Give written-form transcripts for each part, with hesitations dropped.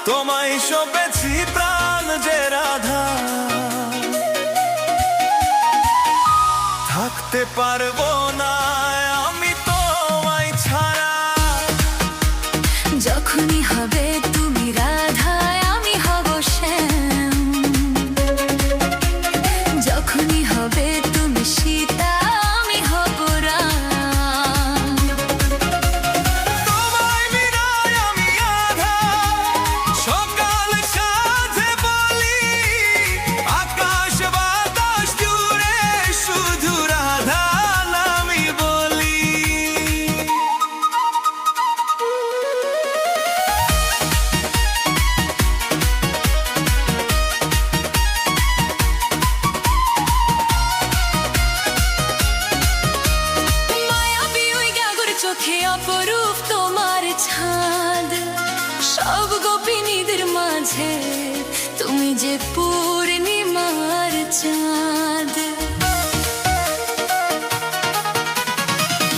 তোমায় সপেছি প্রাণ যে রাধা, থাকতে পারবো না আমি তোমায় ছাড়া। যখনই হবে তুমি রাধা আমি হব শ্যাম, যখনই হবে তুমি সীতা আমি হব রাম। তোমায় বিনায় আমি আধা, সকাল সাথে বলি আকাশ বাতাস জুড়ে শুধু রাধা নামই বলি। চোখে অপরূপ তোমার ছাঁদ, সব গোপিনীদের মাঝে তুমি যে পূর্ণিমার চাঁদ।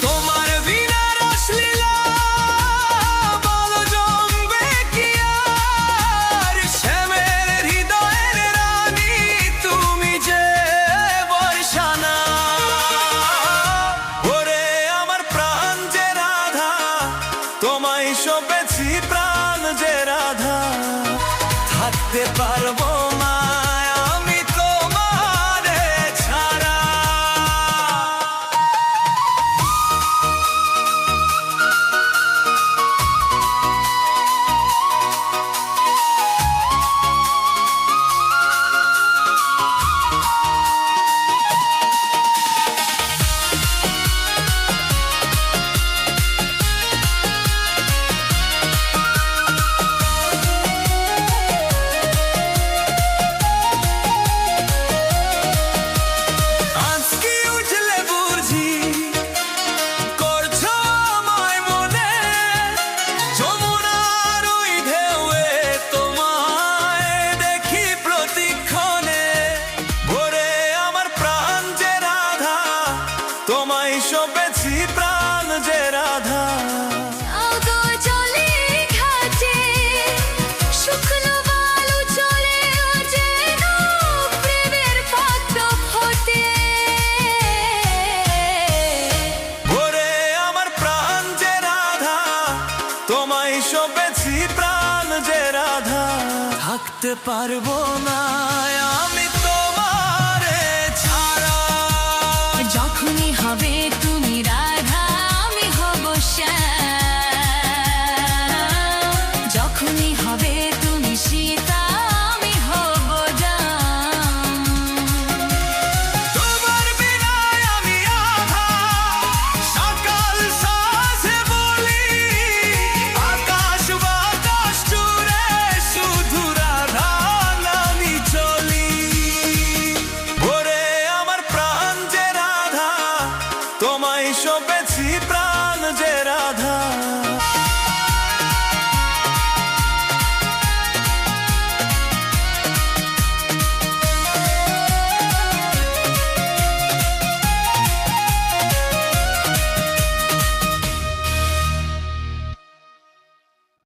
তোমার বিনা রাসলীলা বলো জমবে কি আর, শ্যামের হৃদয়ের রানী তুমি যে বর্ষানা। ওরে আমার প্রাণ যে রাধা, তোমায় সপেছি প্রাণ যে রাধা, থাকতে পারবো না আমি তোমারে ছাড়া। আজকে উঠলে বুঝি করছো আমায় মনে, যমুনার ওই ঢেউয়ে তোমায় দেখি প্রতিক্ষণে। ভোরে আমার প্রাণ যে রাধা, তোমায় সপেছি প্রাণ যে রাধা। আগো জলে ঘাটে শুকনো বালু চলে যেন প্রেমের পাত্র ফোটে। ভোরে আমার প্রাণ যে রাধা, তোমায় সপেছি প্রাণ যে রাধা, থাকতে পারবো না আমি